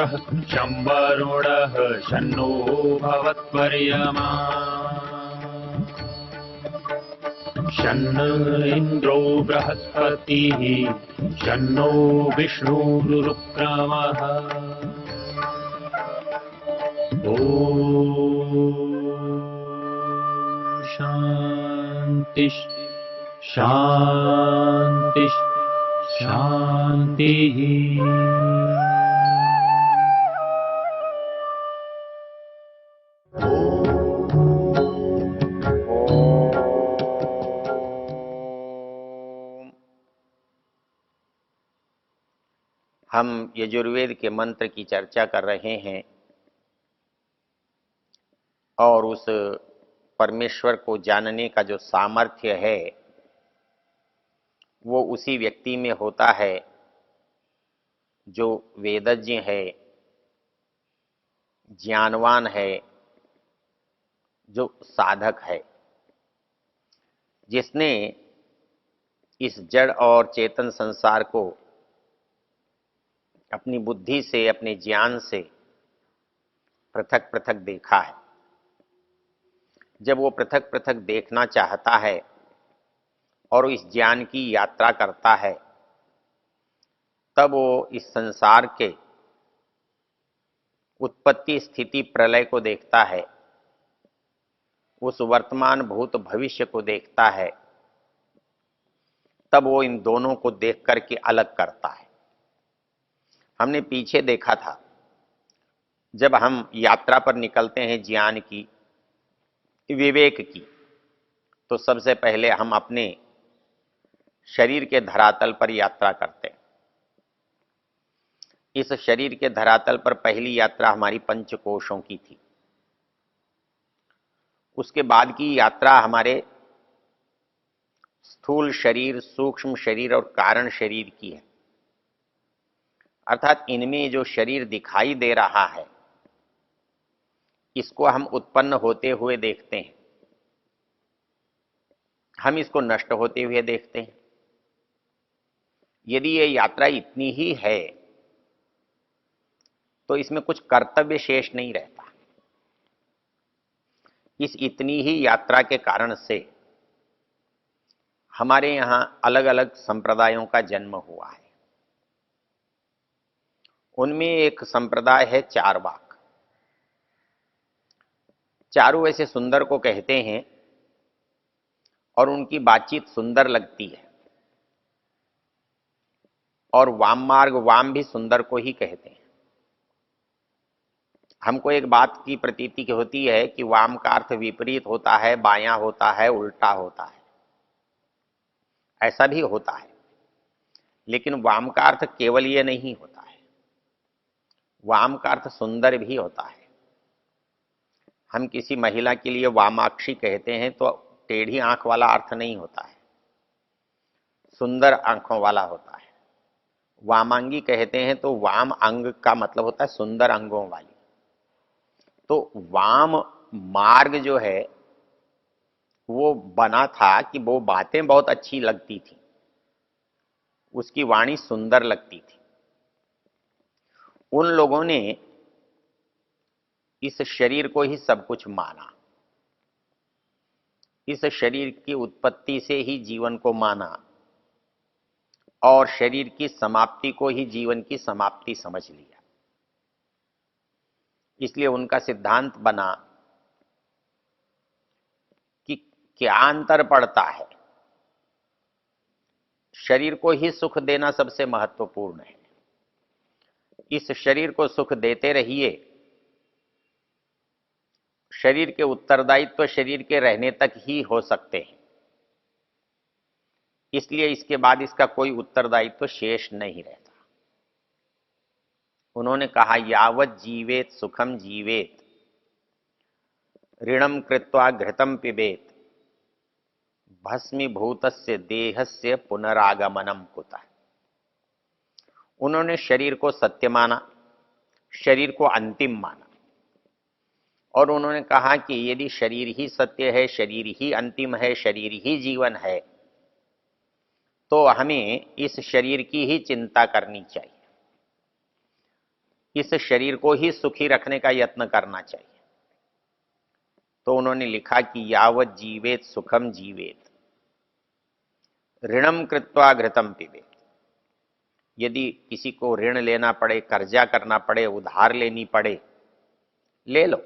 इंद्रः शं वरुणः शन्नो भवत्वर्यमा शन्न इन्द्रो बृहस्पतिः शन्नो विष्णुरुक्रमः ॐ शान्ति शान्ति शान्तिः। हम यजुर्वेद के मंत्र की चर्चा कर रहे हैं और उस परमेश्वर को जानने का जो सामर्थ्य है वो उसी व्यक्ति में होता है जो वेदज्ञ है, ज्ञानवान है, जो साधक है, जिसने इस जड़ और चेतन संसार को अपनी बुद्धि से, अपने ज्ञान से पृथक पृथक देखा है। जब वो पृथक पृथक देखना चाहता है और इस ज्ञान की यात्रा करता है, तब वो इस संसार के उत्पत्ति, स्थिति, प्रलय को देखता है, उस वर्तमान, भूत, भविष्य को देखता है। तब वो इन दोनों को देख करके अलग करता है। हमने पीछे देखा था, जब हम यात्रा पर निकलते हैं ज्ञान की, विवेक की, तो सबसे पहले हम अपने शरीर के धरातल पर यात्रा करते हैं। इस शरीर के धरातल पर पहली यात्रा हमारी पंचकोशों की थी। उसके बाद की यात्रा हमारे स्थूल शरीर, सूक्ष्म शरीर और कारण शरीर की है। अर्थात इनमें जो शरीर दिखाई दे रहा है, इसको हम उत्पन्न होते हुए देखते हैं, हम इसको नष्ट होते हुए देखते हैं। यदि ये यात्रा इतनी ही है तो इसमें कुछ कर्तव्य शेष नहीं रहता। इस इतनी ही यात्रा के कारण से हमारे यहां अलग अलग संप्रदायों का जन्म हुआ है। उनमें एक संप्रदाय है चारवाक। चारू ऐसे सुंदर को कहते हैं और उनकी बातचीत सुंदर लगती है, और वाम मार्ग, वाम भी सुंदर को ही कहते हैं। हमको एक बात की प्रतीति होती है कि वाम का अर्थ विपरीत होता है, बायां होता है, उल्टा होता है। ऐसा भी होता है, लेकिन वाम का अर्थ केवल ये नहीं होता है। वाम का अर्थ सुंदर भी होता है। हम किसी महिला के लिए वामाक्षी कहते हैं तो टेढ़ी आंख वाला अर्थ नहीं होता है, सुंदर आंखों वाला होता है। वामांगी कहते हैं तो वाम अंग का मतलब होता है सुंदर अंगों वाली। तो वाम मार्ग जो है वो बना था कि वो बातें बहुत अच्छी लगती थी, उसकी वाणी सुंदर लगती थी। उन लोगों ने इस शरीर को ही सब कुछ माना, इस शरीर की उत्पत्ति से ही जीवन को माना, और शरीर की समाप्ति को ही जीवन की समाप्ति समझ लिया। इसलिए उनका सिद्धांत बना कि क्या अंतर पड़ता है, शरीर को ही सुख देना सबसे महत्वपूर्ण है। इस शरीर को सुख देते रहिए, शरीर के उत्तरदायित्व शरीर के रहने तक ही हो सकते हैं। इसलिए इसके बाद इसका कोई उत्तरदायित्व शेष नहीं रहता। उन्होंने कहा, यावत जीवेत सुखम जीवेत, ऋणम कृत्वा घृतम पिबेत, भस्मीभूतस्य देहस्य पुनरागमनम कुतः। उन्होंने शरीर को सत्य माना, शरीर को अंतिम माना, और उन्होंने कहा कि यदि शरीर ही सत्य है, शरीर ही अंतिम है, शरीर ही जीवन है, तो हमें इस शरीर की ही चिंता करनी चाहिए। इस शरीर को ही सुखी रखने का यत्न करना चाहिए। तो उन्होंने लिखा कि यावत जीवेत सुखम जीवेत, ऋणम कृत्वा घृतम पिबेत। यदि किसी को ऋण लेना पड़े, कर्जा करना पड़े, उधार लेनी पड़े, ले लो,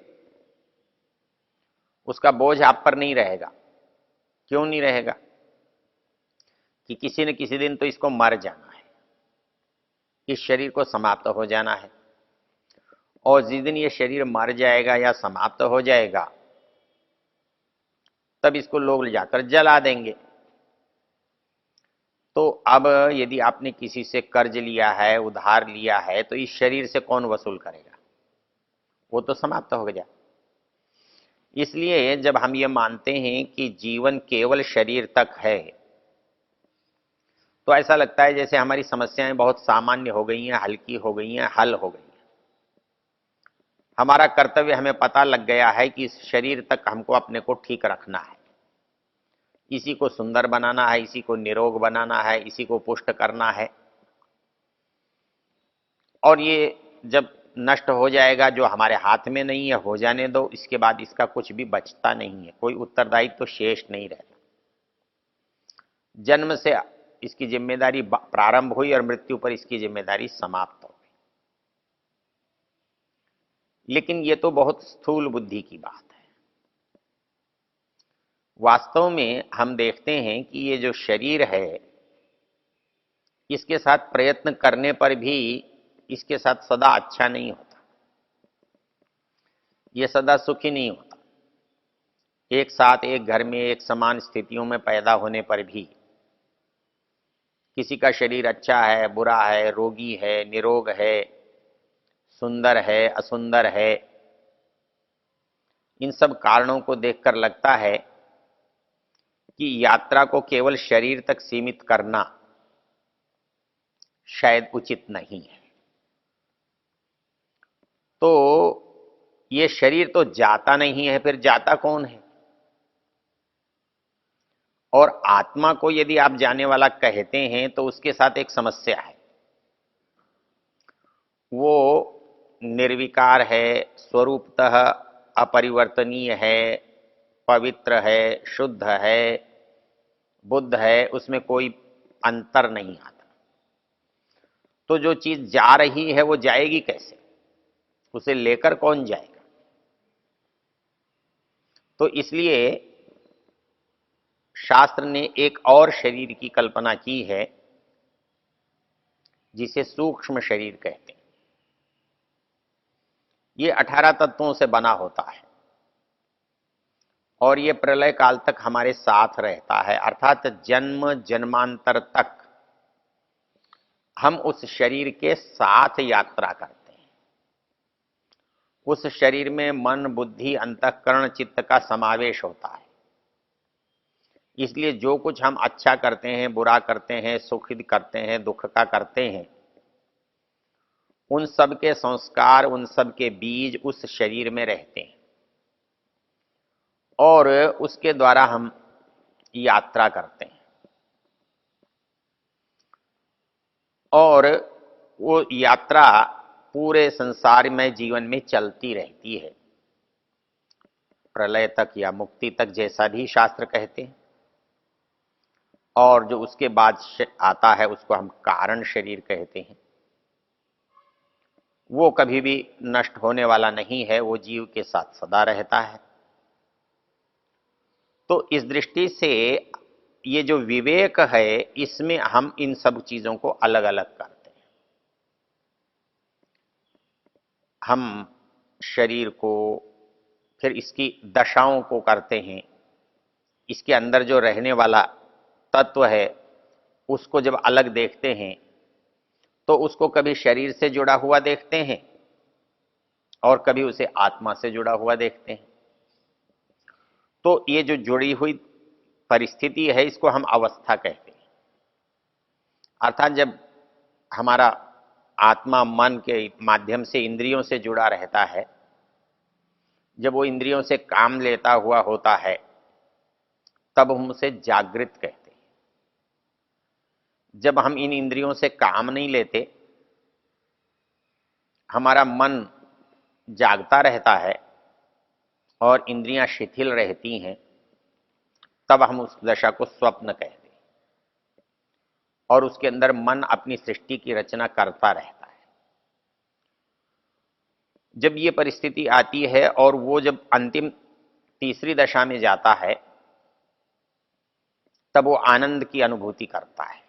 उसका बोझ आप पर नहीं रहेगा। क्यों नहीं रहेगा? कि किसी न किसी दिन तो इसको मर जाना है, इस शरीर को समाप्त हो जाना है, और जिस दिन ये शरीर मर जाएगा या समाप्त हो जाएगा, तब इसको लोग ले जाकर जला देंगे। तो अब यदि आपने किसी से कर्ज लिया है, उधार लिया है, तो इस शरीर से कौन वसूल करेगा? वो तो समाप्त हो गया। इसलिए जब हम ये मानते हैं कि जीवन केवल शरीर तक है, तो ऐसा लगता है जैसे हमारी समस्याएं बहुत सामान्य हो गई हैं, हल्की हो गई हैं, हल हो गई हैं। हमारा कर्तव्य हमें पता लग गया है कि इस शरीर तक हमको अपने को ठीक रखना है, इसी को सुंदर बनाना है, इसी को निरोग बनाना है, इसी को पुष्ट करना है। और ये जब नष्ट हो जाएगा, जो हमारे हाथ में नहीं है, हो जाने दो, इसके बाद इसका कुछ भी बचता नहीं है, कोई उत्तरदायित्व तो शेष नहीं रहता। जन्म से इसकी जिम्मेदारी प्रारंभ हुई और मृत्यु पर इसकी जिम्मेदारी समाप्त हो गई। लेकिन ये तो बहुत स्थूल बुद्धि की बात है। वास्तव में हम देखते हैं कि ये जो शरीर है, इसके साथ प्रयत्न करने पर भी इसके साथ सदा अच्छा नहीं होता, ये सदा सुखी नहीं होता। एक साथ एक घर में एक समान स्थितियों में पैदा होने पर भी किसी का शरीर अच्छा है, बुरा है, रोगी है, निरोग है, सुंदर है, असुंदर है, इन सब कारणों को देखकर लगता है कि यात्रा को केवल शरीर तक सीमित करना शायद उचित नहीं है। तो ये शरीर तो जाता नहीं है, फिर जाता कौन है? और आत्मा को यदि आप जाने वाला कहते हैं तो उसके साथ एक समस्या है। वो निर्विकार है, स्वरूपतः अपरिवर्तनीय है, पवित्र है, शुद्ध है, बुद्ध है, उसमें कोई अंतर नहीं आता। तो जो चीज जा रही है वो जाएगी कैसे? उसे लेकर कौन जाएगा? तो इसलिए शास्त्र ने एक और शरीर की कल्पना की है, जिसे सूक्ष्म शरीर कहते हैं। ये 18 तत्वों से बना होता है और ये प्रलय काल तक हमारे साथ रहता है, अर्थात जन्म जन्मांतर तक हम उस शरीर के साथ यात्रा करते हैं। उस शरीर में मन, बुद्धि, अंतःकरण, चित्त का समावेश होता है। इसलिए जो कुछ हम अच्छा करते हैं, बुरा करते हैं, सुख करते हैं, दुख का करते हैं, उन सब के संस्कार, उन सब के बीज उस शरीर में रहते हैं और उसके द्वारा हम यात्रा करते हैं। और वो यात्रा पूरे संसार में जीवन में चलती रहती है, प्रलय तक या मुक्ति तक, जैसा भी शास्त्र कहते हैं। और जो उसके बाद आता है उसको हम कारण शरीर कहते हैं। वो कभी भी नष्ट होने वाला नहीं है, वो जीव के साथ सदा रहता है। तो इस दृष्टि से ये जो विवेक है, इसमें हम इन सब चीजों को अलग अलग करते हैं। हम शरीर को, फिर इसकी दशाओं को करते हैं। इसके अंदर जो रहने वाला तत्व है उसको जब अलग देखते हैं तो उसको कभी शरीर से जुड़ा हुआ देखते हैं और कभी उसे आत्मा से जुड़ा हुआ देखते हैं। तो ये जो जुड़ी हुई परिस्थिति है, इसको हम अवस्था कहते हैं। अर्थात जब हमारा आत्मा मन के माध्यम से इंद्रियों से जुड़ा रहता है, जब वो इंद्रियों से काम लेता हुआ होता है, तब हम उसे जागृत कहते हैं। जब हम इन इंद्रियों से काम नहीं लेते हमारा मन जागता रहता है और इंद्रियां शिथिल रहती हैं, तब हम उस दशा को स्वप्न कहते हैं। और उसके अंदर मन अपनी सृष्टि की रचना करता रहता है। जब ये परिस्थिति आती है और वो जब अंतिम तीसरी दशा में जाता है, तब वो आनंद की अनुभूति करता है।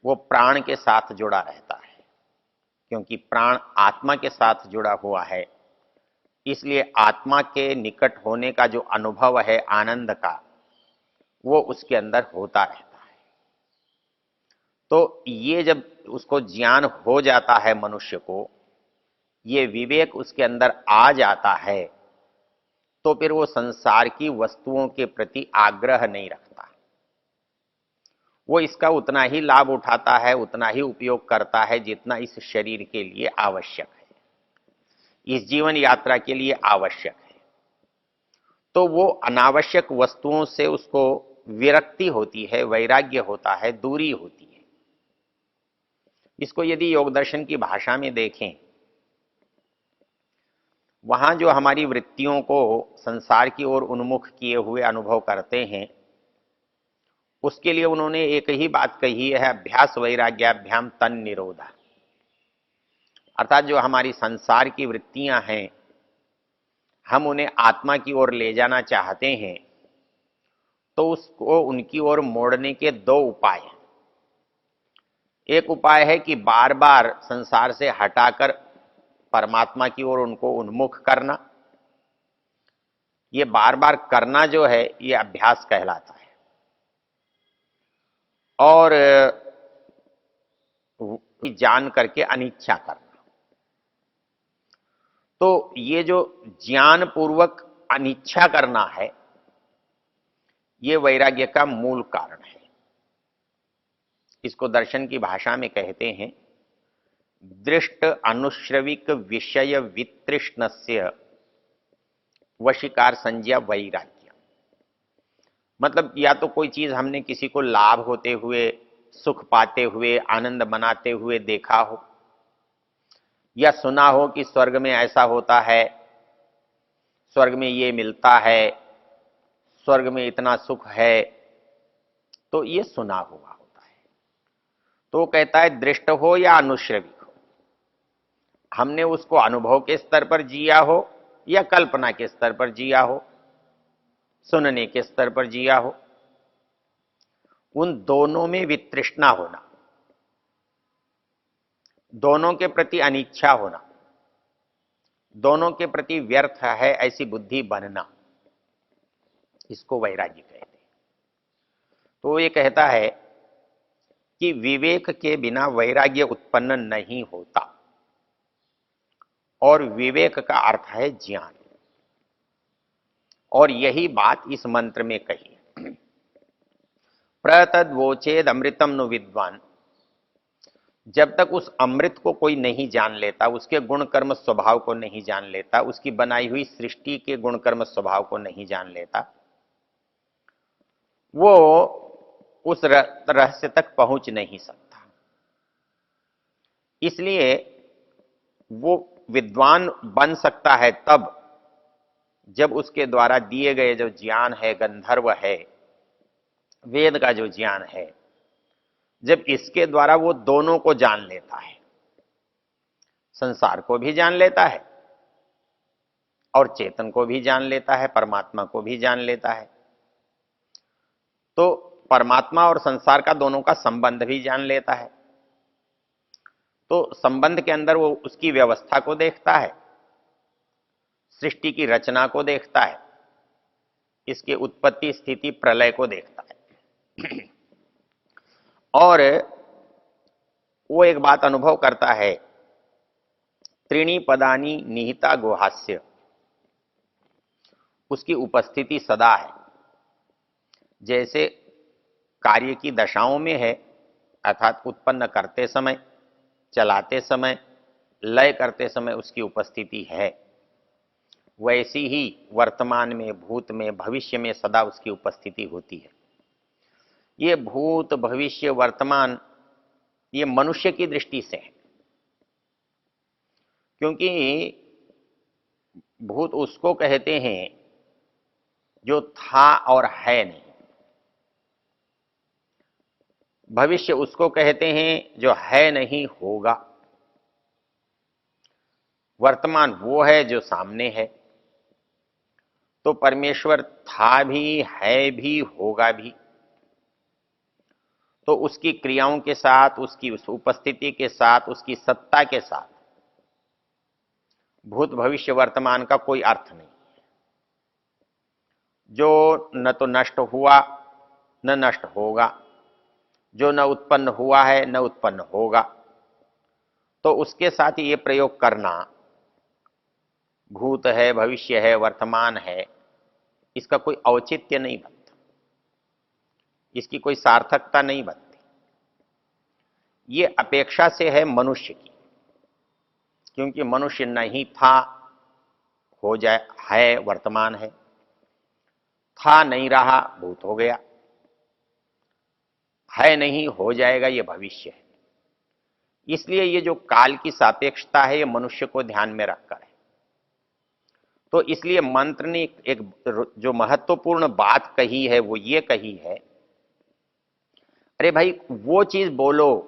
वो प्राण के साथ जुड़ा रहता है, क्योंकि प्राण आत्मा के साथ जुड़ा हुआ है, इसलिए आत्मा के निकट होने का जो अनुभव है आनंद का, वो उसके अंदर होता रहता है। तो ये जब उसको ज्ञान हो जाता है मनुष्य को, ये विवेक उसके अंदर आ जाता है, तो फिर वो संसार की वस्तुओं के प्रति आग्रह नहीं रखता। वो इसका उतना ही लाभ उठाता है, उतना ही उपयोग करता है जितना इस शरीर के लिए आवश्यक है, इस जीवन यात्रा के लिए आवश्यक है। तो वो अनावश्यक वस्तुओं से उसको विरक्ति होती है, वैराग्य होता है, दूरी होती है। इसको यदि योग दर्शन की भाषा में देखें, वहां जो हमारी वृत्तियों को संसार की ओर उन्मुख किए हुए अनुभव करते हैं, उसके लिए उन्होंने एक ही बात कही है, अभ्यास वैराग्याभ्याम तन निरोधा। अर्थात जो हमारी संसार की वृत्तियां हैं, हम उन्हें आत्मा की ओर ले जाना चाहते हैं, तो उसको उनकी ओर मोड़ने के दो उपाय हैं। एक उपाय है कि बार बार संसार से हटाकर परमात्मा की ओर उनको उन्मुख करना। ये बार बार करना जो है, ये अभ्यास कहलाता है। और जान करके अनिच्छा करना। तो ये जो ज्ञान पूर्वक अनिच्छा करना है, ये वैराग्य का मूल कारण है। इसको दर्शन की भाषा में कहते हैं दृष्ट अनुश्रविक विषय वितृष्णस्य वशीकार संज्ञा वैराग्य। मतलब या तो कोई चीज हमने किसी को लाभ होते हुए, सुख पाते हुए, आनंद मनाते हुए देखा हो, या सुना हो कि स्वर्ग में ऐसा होता है, स्वर्ग में ये मिलता है, स्वर्ग में इतना सुख है, तो ये सुना हुआ होता है। तो वो कहता है दृष्ट हो या अनुश्रविक हो, हमने उसको अनुभव के स्तर पर जिया हो या कल्पना के स्तर पर जिया हो, सुनने के स्तर पर जिया हो, उन दोनों में वितृष्णा होना, दोनों के प्रति अनिच्छा होना, दोनों के प्रति व्यर्थ है ऐसी बुद्धि बनना, इसको वैराग्य कहते हैं। तो ये कहता है कि विवेक के बिना वैराग्य उत्पन्न नहीं होता, और विवेक का अर्थ है ज्ञान। और यही बात इस मंत्र में कही है, प्रतद्वोचेद अमृतम नु विद्वान। जब तक उस अमृत को कोई नहीं जान लेता, उसके गुण कर्म स्वभाव को नहीं जान लेता, उसकी बनाई हुई सृष्टि के गुण कर्म स्वभाव को नहीं जान लेता, वो उस रहस्य तक पहुंच नहीं सकता। इसलिए वो विद्वान बन सकता है तब जब उसके द्वारा दिए गए जो ज्ञान है, गंधर्व है, वेद का जो ज्ञान है, जब इसके द्वारा वो दोनों को जान लेता है, संसार को भी जान लेता है और चेतन को भी जान लेता है, परमात्मा को भी जान लेता है, तो परमात्मा और संसार का दोनों का संबंध भी जान लेता है। तो संबंध के अंदर वो उसकी व्यवस्था को देखता है, सृष्टि की रचना को देखता है, इसके उत्पत्ति स्थिति प्रलय को देखता है। और वो एक बात अनुभव करता है, त्रीणी पदानी निहिता गुहास्य, उसकी उपस्थिति सदा है। जैसे कार्य की दशाओं में है, अर्थात उत्पन्न करते समय, चलाते समय, लय करते समय उसकी उपस्थिति है, वैसी ही वर्तमान में, भूत में, भविष्य में सदा उसकी उपस्थिति होती है। ये भूत, भविष्य, वर्तमान, ये मनुष्य की दृष्टि से है, क्योंकि भूत उसको कहते हैं जो था और है नहीं, भविष्य उसको कहते हैं जो है नहीं होगा, वर्तमान वो है जो सामने है। तो परमेश्वर था भी, है भी, होगा भी। तो उसकी क्रियाओं के साथ, उसकी उस उपस्थिति के साथ, उसकी सत्ता के साथ भूत भविष्य वर्तमान का कोई अर्थ नहीं, जो न तो नष्ट हुआ न नष्ट होगा, जो न उत्पन्न हुआ है न उत्पन्न होगा। तो उसके साथ ये प्रयोग करना, भूत है, भविष्य है, वर्तमान है, इसका कोई औचित्य नहीं बनता, इसकी कोई सार्थकता नहीं बनती। ये अपेक्षा से है मनुष्य की, क्योंकि मनुष्य नहीं था, हो जाए, है, वर्तमान है, था नहीं रहा, भूत हो गया, है नहीं, हो जाएगा, ये भविष्य है। इसलिए ये जो काल की सापेक्षता है, ये मनुष्य को ध्यान में रखकर है। तो इसलिए मंत्र ने एक जो महत्वपूर्ण बात कही है वो ये कही है, अरे भाई वो चीज बोलो,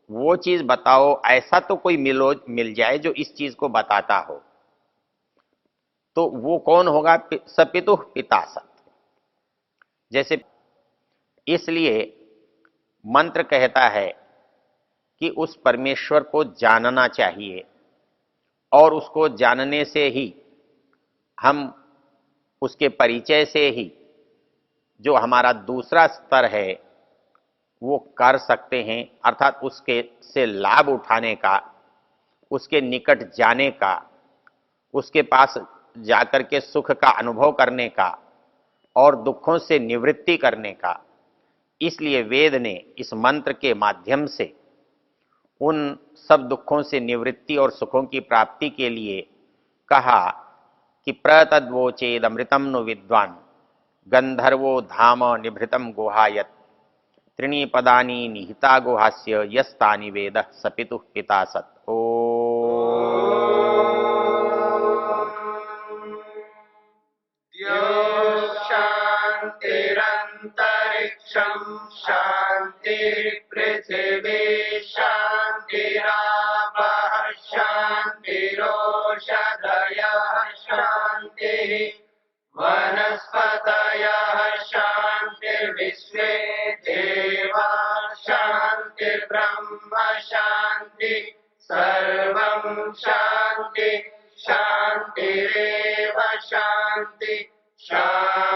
वो चीज बताओ, ऐसा तो कोई मिल जाए जो इस चीज को बताता हो। तो वो कौन होगा? सपितु पिता सत। जैसे इसलिए मंत्र कहता है कि उस परमेश्वर को जानना चाहिए, और उसको जानने से ही हम उसके परिचय से ही जो हमारा दूसरा स्तर है वो कर सकते हैं, अर्थात उसके से लाभ उठाने का, उसके निकट जाने का, उसके पास जाकर के सुख का अनुभव करने का और दुखों से निवृत्ति करने का। इसलिए वेद ने इस मंत्र के माध्यम से उन सब दुखों से निवृत्ति और सुखों की प्राप्ति के लिए कहा कि प्रतद्वोचेदमृतम नु विद्वान गंधर्वो धाम निभृतम गुहायत त्रीणि पदानि निहिता गुहास्य यस्तानि वेद सपितु पिता सत्। ओ शांतिरंतरिक्षं शांतिर्पृथिवी शांतिरापः शांतिरोषधयः शांतिः वनस्पतयः शांतिर्विश्वे देवा शांतिर्ब्रह्म शांति सर्वं शांति शांतिरेव शांति शांति।